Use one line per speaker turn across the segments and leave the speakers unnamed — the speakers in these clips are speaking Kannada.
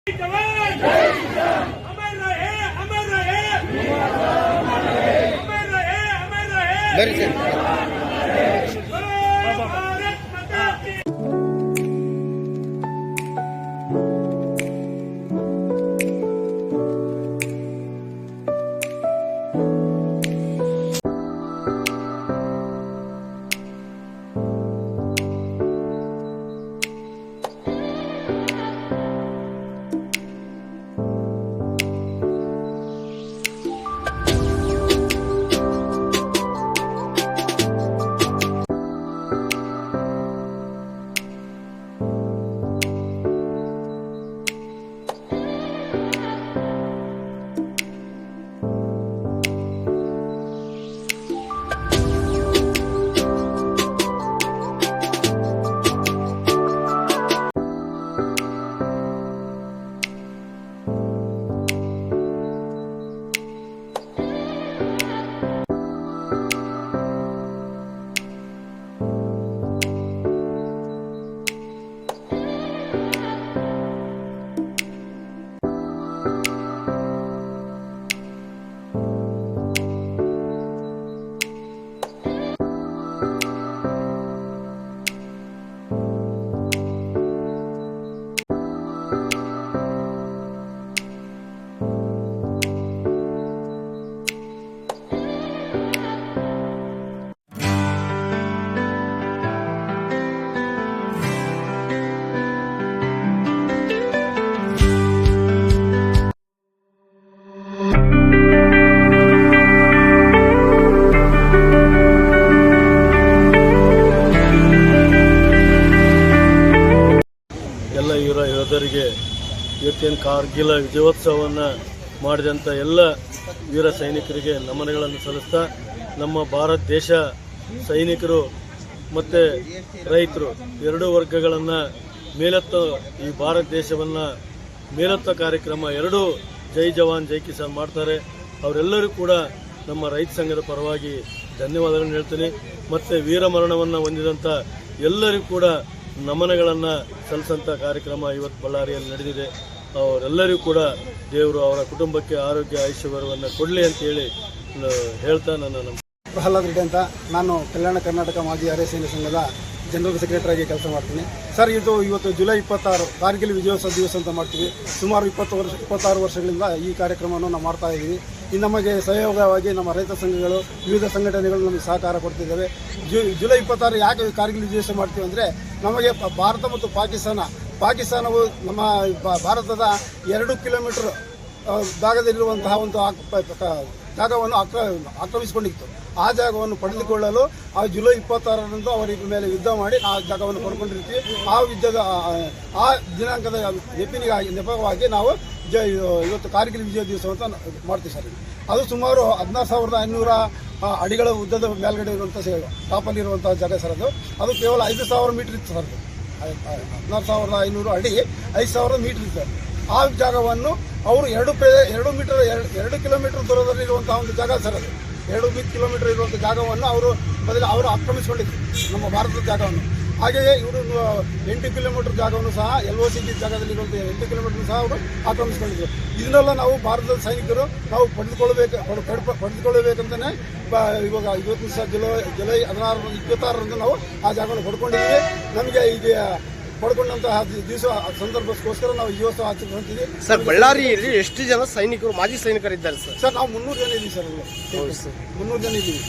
Very good.
ಎಲ್ಲ ಯೋಧರಿಗೆ ಇವತ್ತೇನು ಕಾರ್ಗಿಲ್ ವಿಜಯೋತ್ಸವವನ್ನು ಮಾಡಿದಂಥ ಎಲ್ಲ ವೀರ ಸೈನಿಕರಿಗೆ ನಮನಗಳನ್ನು ಸಲ್ಲಿಸ್ತಾ ನಮ್ಮ ಭಾರತ ದೇಶ ಸೈನಿಕರು ಮತ್ತು ರೈತರು ಎರಡೂ ವರ್ಗಗಳನ್ನು ಮೇಲೆತ್ತ ಈ ಭಾರತ ದೇಶವನ್ನು ಮೇಲೆತ್ತ ಕಾರ್ಯಕ್ರಮ ಎರಡೂ ಜೈ ಜವಾನ್ ಜೈ ಕಿಸಾನ್ ಮಾಡ್ತಾರೆ. ಅವರೆಲ್ಲರೂ ಕೂಡ ನಮ್ಮ ರೈತ ಸಂಘದ ಪರವಾಗಿ ಧನ್ಯವಾದಗಳನ್ನು ಹೇಳ್ತೀನಿ. ಮತ್ತು ವೀರಮರಣವನ್ನು ಹೊಂದಿದಂಥ ಎಲ್ಲರಿಗೂ ಕೂಡ ನಮನಗಳನ್ನು ಸಲ್ಲಿಸಂಥ ಕಾರ್ಯಕ್ರಮ ಇವತ್ತು ಬಳ್ಳಾರಿಯಲ್ಲಿ ನಡೆದಿದೆ. ಅವರೆಲ್ಲರಿಗೂ ಕೂಡ ದೇವರು ಅವರ ಕುಟುಂಬಕ್ಕೆ ಆರೋಗ್ಯ ಐಶ್ವರ್ಯವನ್ನು ಕೊಡಲಿ ಅಂತೇಳಿ ಹೇಳ್ತಾ ನನ್ನ
ಪ್ರಹ್ಲಾದ್ ರೆಡ್ಡಿ ಅಂತ ನಾನು ಕಲ್ಯಾಣ ಕರ್ನಾಟಕ ಮಾಜಿ ಅರೆ ಸೈನ್ಯ ಸಂಘದ ಜನರಲ್ ಸೆಕ್ರೆಟರಿ ಆಗಿ ಕೆಲಸ ಮಾಡ್ತೀನಿ. ಸರ್, ಇವತ್ತು ಜುಲೈ 26 ಕಾರ್ಗಿಲ್ ವಿಜಯೋತ್ಸವ ದಿವಸ ಅಂತ ಮಾಡ್ತೀವಿ. ಸುಮಾರು 26 ವರ್ಷಗಳಿಂದ ಈ ಕಾರ್ಯಕ್ರಮವನ್ನು ನಾವು ಮಾಡ್ತಾ ಇದ್ದೀವಿ. ನಮಗೆ ಸಹಯೋಗವಾಗಿ ನಮ್ಮ ರೈತ ಸಂಘಗಳು, ವಿವಿಧ ಸಂಘಟನೆಗಳು ನಮಗೆ ಸಹಕಾರ ಕೊಡ್ತಿದ್ದಾವೆ. ಜುಲೈ 26 ಯಾಕೆ ಕಾರ್ಗಿಲ್ ವಿಜಯೋತ್ಸವ ಮಾಡ್ತೀವಿ ಅಂದರೆ, ನಮಗೆ ಭಾರತ ಮತ್ತು ಪಾಕಿಸ್ತಾನವು ನಮ್ಮ ಭಾರತದ 2 ಕಿಲೋಮೀಟರ್ ಭಾಗದಲ್ಲಿರುವಂತಹ ಒಂದು ಜಾಗವನ್ನು ಆಕ್ರಮಿಸಿಕೊಂಡಿತ್ತು. ಆ ಜಾಗವನ್ನು ಪಡೆದುಕೊಳ್ಳಲು ಆ ಜುಲೈ 26ರಂದು ಅವರ ಮೇಲೆ ಯುದ್ಧ ಮಾಡಿ ಆ ಜಾಗವನ್ನು ಪಡ್ಕೊಂಡಿರ್ತೀವಿ. ಆ ದಿನಾಂಕದ ನೆಪವಾಗಿ ನಾವು ಇವತ್ತು ಕಾರ್ಗಿಲ್ ವಿಜಯ ದಿವಸ ಅಂತ ಮಾಡ್ತೀವಿ ಸರ್. ಅದು ಸುಮಾರು 16,500 ಅಡಿಗಳ ಉದ್ದದ ಮೇಲ್ಗಡೆ ಇರುವಂಥ ಟಾಪಲ್ಲಿರುವಂಥ ಜಾಗ ಸರ್. ಅದು ಕೇವಲ 5,000 ಮೀಟರ್ ಇತ್ತು ಸರ್. 16,500 ಅಡಿ 5,000 ಮೀಟರ್ ಇತ್ತು. ಆ ಜಾಗವನ್ನು ಅವರು 2 ಕಿಲೋಮೀಟರ್ ದೂರದಲ್ಲಿರುವಂತಹ ಒಂದು ಜಾಗ ಸರ್. ಅದು 2 ಕಿಲೋಮೀಟರ್ ಇರುವಂಥ ಜಾಗವನ್ನು ಅವರು ಆಕ್ರಮಿಸಿಕೊಂಡಿದ್ರು, ನಮ್ಮ ಭಾರತದ ಜಾಗವನ್ನು. ಹಾಗೆಯೇ ಇವರು 8 ಕಿಲೋಮೀಟರ್ ಜಾಗವನ್ನು ಸಹ LOC ಜಾಗದಲ್ಲಿರುವಂಥ 8 ಕಿಲೋಮೀಟರ್ ಸಹ ಅವರು ಆಕ್ರಮಿಸಿಕೊಂಡಿದ್ರು. ಇದನ್ನೆಲ್ಲ ನಾವು ಭಾರತದ ಸೈನಿಕರು ನಾವು ಪಡೆದುಕೊಳ್ಳಬೇಕಂತಲೇ ಇವಾಗ ಇವತ್ತು ದಿವಸ ಜುಲೈ 26ರಂದು ನಾವು ಆ ಜಾಗವನ್ನು ಪಡ್ಕೊಂಡಿದ್ದೀವಿ. ನಮಗೆ ಈಗ ಪಡ್ಕೊಂಡಂತಹ ದಿವಸ ಸಂದರ್ಭಕ್ಕೋಸ್ಕರ ನಾವು ಈ ದಿವಸ ಆಚರಿಸ್ತೀವಿ
ಸರ್. ಬಳ್ಳಾರಿಯಲ್ಲಿ ಎಷ್ಟು ಜನ ಸೈನಿಕರು, ಮಾಜಿ ಸೈನಿಕರಿದ್ದಾರೆ ಸರ್?
ಸರ್, ನಾವು 300 ಜನ ಇದ್ದೀವಿ ಸರ್. 300 ಜನ ಇದ್ದೀವಿ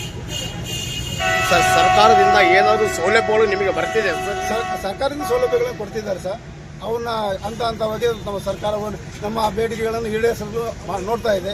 ಸರ್. ಸರ್ಕಾರದಿಂದ ಏನಾದರೂ ಸೌಲಭ್ಯಗಳು ನಿಮಗೆ ಬರ್ತಿದೆ ಸರ್?
ಸರ್ಕಾರದಿಂದ ಸೌಲಭ್ಯಗಳನ್ನು ಕೊಡ್ತಿದ್ದಾರೆ ಸರ್. ಅವನ್ನ ಹಂತವಾಗಿ ನಮ್ಮ ಸರ್ಕಾರವನ್ನು ನಮ್ಮ ಬೇಡಿಕೆಗಳನ್ನು ಈಡೇರಿಸಲು ನೋಡ್ತಾ ಇದೆ.